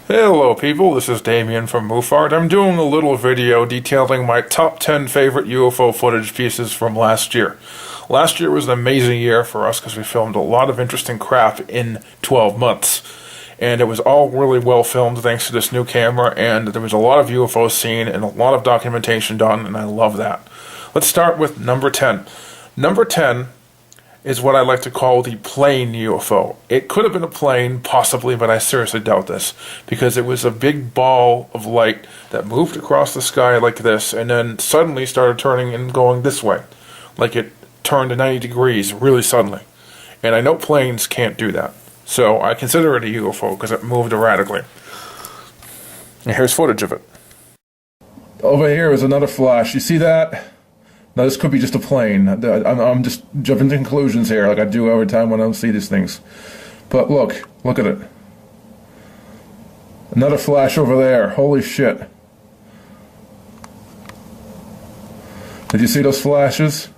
Hello people, this is Damien from M.U.P.H.A.R.T. I'm doing a little video detailing my top 10 favorite UFO footage pieces from last year. Last year was an amazing year for us because we filmed a lot of interesting crap in 12 months. And it was all really well filmed thanks to this new camera, and there was a lot of UFOs seen and a lot of documentation done, and I love that. Let's start with number 10. Number 10 is what I like to call the plane UFO. It could have been a plane, possibly, but I seriously doubt this, because it was a big ball of light that moved across the sky like this, and then suddenly started turning and going this way. Like it turned 90 degrees really suddenly. And I know planes can't do that. So I consider it a UFO because it moved erratically. And here's footage of it. Over here is another flash. You see that? Now, this could be just a plane. I'm just jumping to conclusions here, like I do every time when I don't see these things. But look at it. Another flash over there. Holy shit. Did you see those flashes?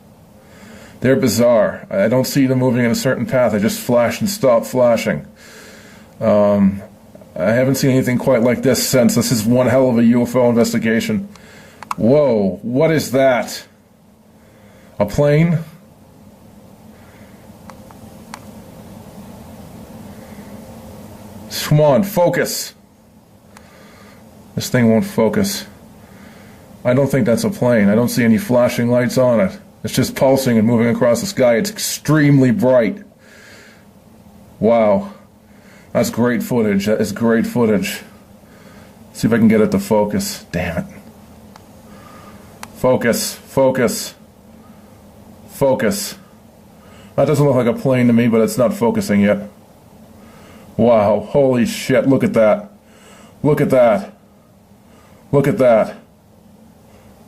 They're bizarre. I don't see them moving in a certain path. They just flash and stop flashing. I haven't seen anything quite like this since. This is one hell of a UFO investigation. Whoa, what is that? A plane? Come on, focus. This thing won't focus. I don't think that's a plane. I don't see any flashing lights on it. It's just pulsing and moving across the sky. It's extremely bright. Wow. That's great footage. That is great footage. See if I can get it to focus. Damn it. Focus. Focus. Focus. That doesn't look like a plane to me, but it's not focusing yet. Wow, holy shit, look at that. Look at that. Look at that.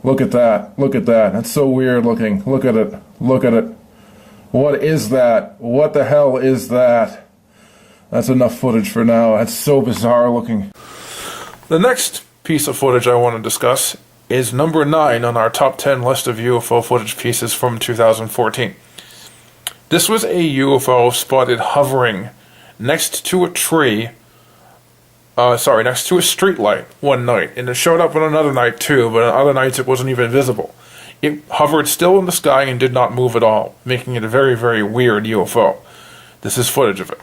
Look at that. Look at that. That's so weird looking. Look at it. Look at it. What is that? What the hell is that? That's enough footage for now. That's so bizarre looking. The next piece of footage I want to discuss is number 9 on our top 10 list of UFO footage pieces from 2014. This was a UFO spotted hovering next to a tree, next to a street light one night, and it showed up on another night too, but on other nights it wasn't even visible. It hovered still in the sky and did not move at all, making it a very, very weird UFO. This is footage of it.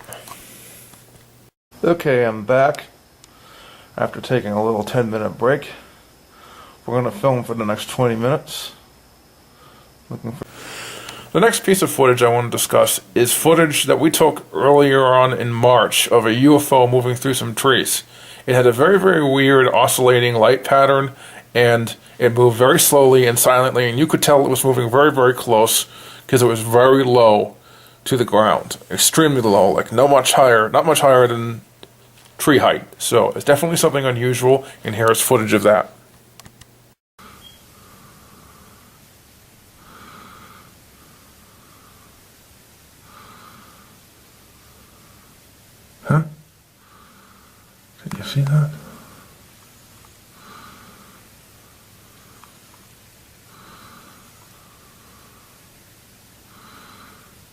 Okay, I'm back after taking a little 10-minute break. We're going to film for the next 20 minutes. The next piece of footage I want to discuss is footage that we took earlier on in March of a UFO moving through some trees. It had a very, very weird oscillating light pattern, and it moved very slowly and silently, and you could tell it was moving very, very close because it was very low to the ground. Extremely low, like not much higher than tree height. So it's definitely something unusual, and here is footage of that. Huh? Did you see that?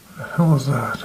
What the hell is that?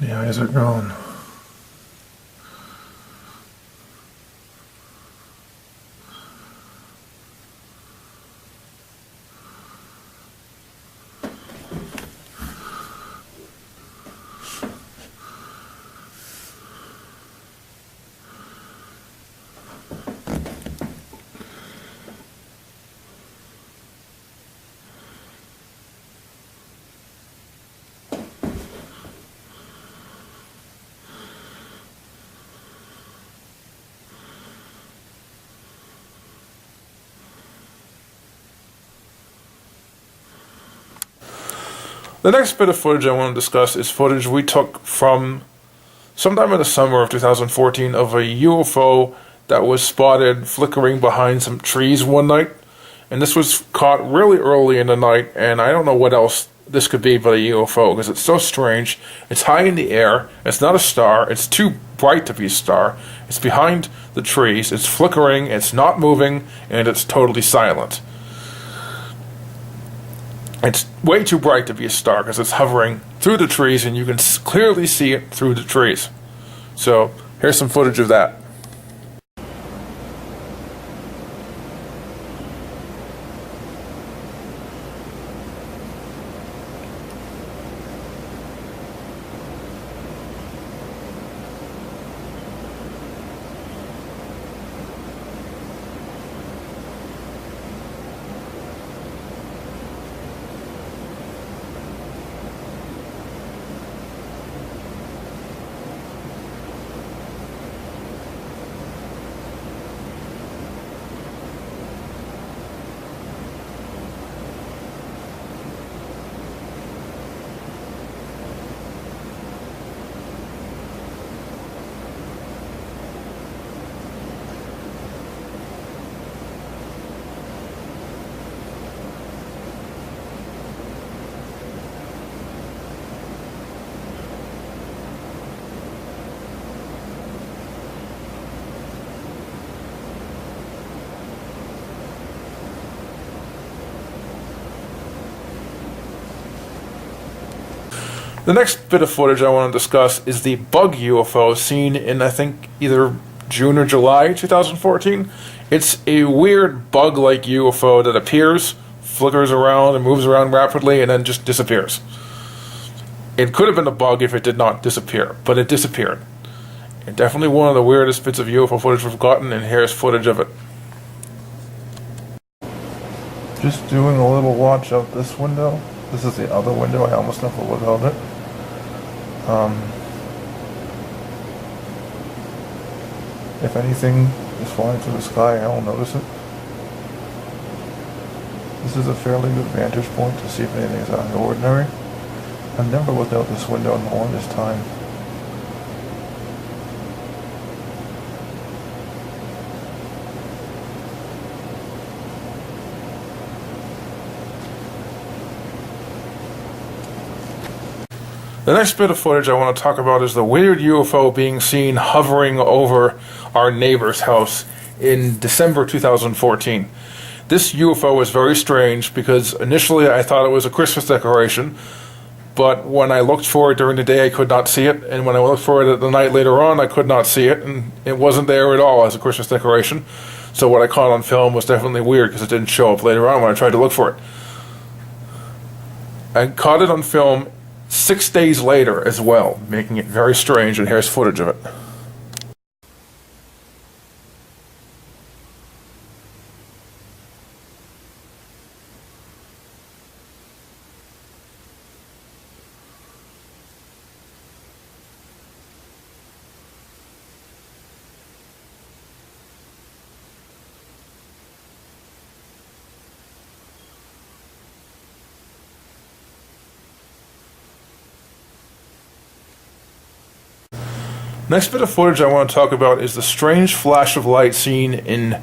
The eyes are gone. The next bit of footage I want to discuss is footage we took from sometime in the summer of 2014 of a UFO that was spotted flickering behind some trees one night. And this was caught really early in the night, and I don't know what else this could be but a UFO, because it's so strange. It's high in the air, it's not a star, it's too bright to be a star, it's behind the trees, it's flickering, it's not moving, and it's totally silent. It's way too bright to be a star because it's hovering through the trees and you can clearly see it through the trees. So here's some footage of that. The next bit of footage I want to discuss is the bug UFO seen in, I think, either June or July 2014. It's a weird bug-like UFO that appears, flickers around, and moves around rapidly, and then just disappears. It could have been a bug if it did not disappear, but it disappeared. And definitely one of the weirdest bits of UFO footage we've gotten, and here's footage of it. Just doing a little watch out this window. This is the other window. I almost never would have it. If anything is flying through the sky, I will notice it. This is a fairly good vantage point to see if anything is out of the ordinary. I've never looked out this window in the longest time. The next bit of footage I want to talk about is the weird UFO being seen hovering over our neighbor's house in December 2014. This UFO was very strange because initially I thought it was a Christmas decoration, but when I looked for it during the day I could not see it, and when I looked for it at the night later on I could not see it, and it wasn't there at all as a Christmas decoration. So what I caught on film was definitely weird because it didn't show up later on when I tried to look for it. I caught it on film 6 days later as well, making it very strange, and here's footage of it. Next bit of footage I want to talk about is the strange flash of light seen in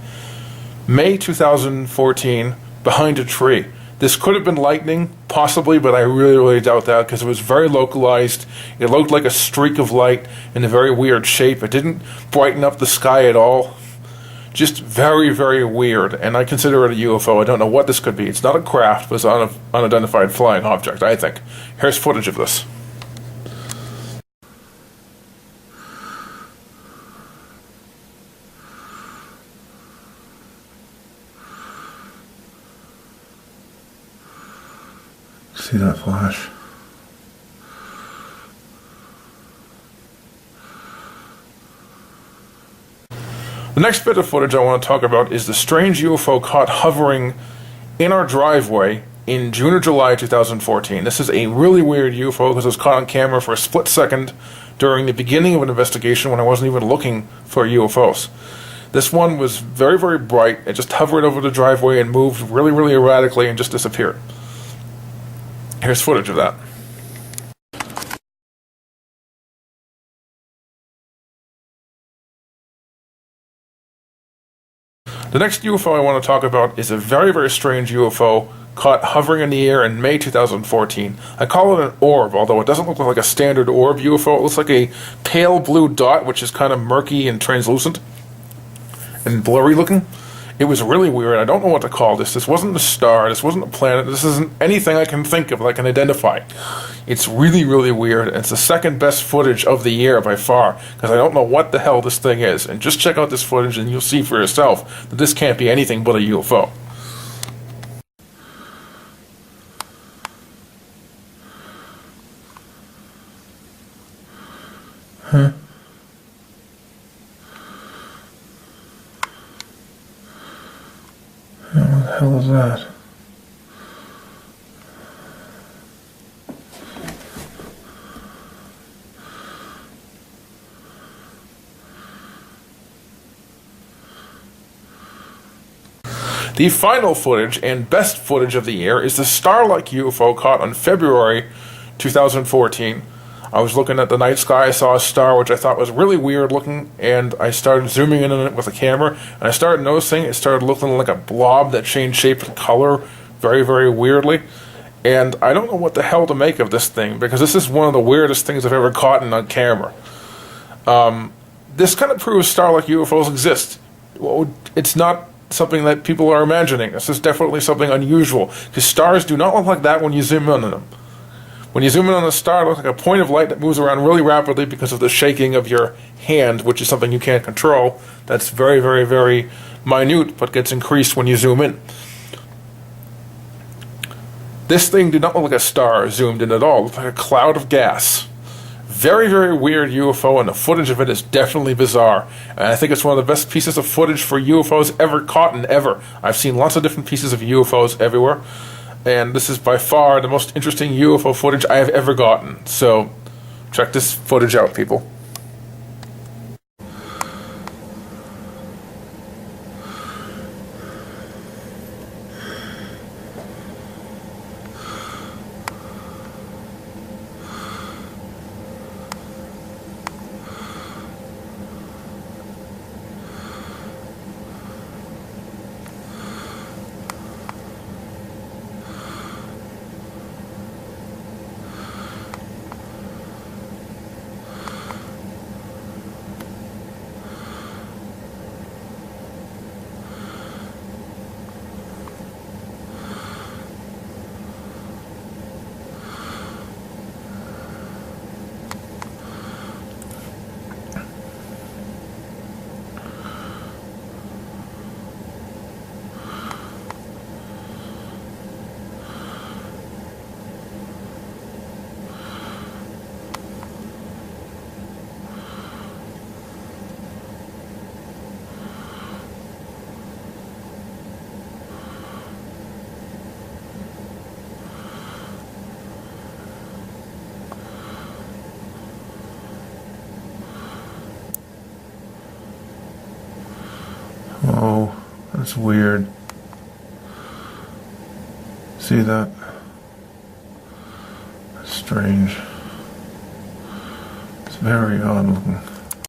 May 2014 behind a tree. This could have been lightning, possibly, but I really doubt that because it was very localized. It looked like a streak of light in a very weird shape. It didn't brighten up the sky at all. Just very weird, and I consider it a UFO. I don't know what this could be. It's not a craft, but it's an unidentified flying object, I think. Here's footage of this. See that flash? The next bit of footage I want to talk about is the strange UFO caught hovering in our driveway in June or July 2014. This is a really weird UFO because it was caught on camera for a split second during the beginning of an investigation when I wasn't even looking for UFOs. This one was very bright. It just hovered over the driveway and moved really erratically and just disappeared. Here's footage of that. The next UFO I want to talk about is a very, very strange UFO caught hovering in the air in May 2014. I call it an orb, although it doesn't look like a standard orb UFO. It looks like a pale blue dot, which is kind of murky and translucent and blurry looking. It was really weird. I don't know what to call this. This wasn't a star. This wasn't a planet. This isn't anything I can think of that I can identify. It's really, really weird. And it's the second best footage of the year by far, because I don't know what the hell this thing is. And just check out this footage and you'll see for yourself that this can't be anything but a UFO. Huh? What the hell is that? The final footage and best footage of the year is the star-like UFO caught on February 2014. I was looking at the night sky, I saw a star which I thought was really weird looking, and I started zooming in on it with a camera, and I started noticing it started looking like a blob that changed shape and color very, very weirdly. And I don't know what the hell to make of this thing, because this is one of the weirdest things I've ever caught on camera. This kind of proves star-like UFOs exist. Well, it's not something that people are imagining. This is definitely something unusual, because stars do not look like that when you zoom in on them. When you zoom in on a star, it looks like a point of light that moves around really rapidly because of the shaking of your hand, which is something you can't control. That's very, very, very minute, but gets increased when you zoom in. This thing did not look like a star zoomed in at all. It looked like a cloud of gas. Very, very weird UFO, and the footage of it is definitely bizarre. And I think it's one of the best pieces of footage for UFOs ever caught and ever. I've seen lots of different pieces of UFOs everywhere, and this is by far the most interesting UFO footage I have ever gotten. So, check this footage out, people. Oh, that's weird. See that? That's strange. It's very odd looking.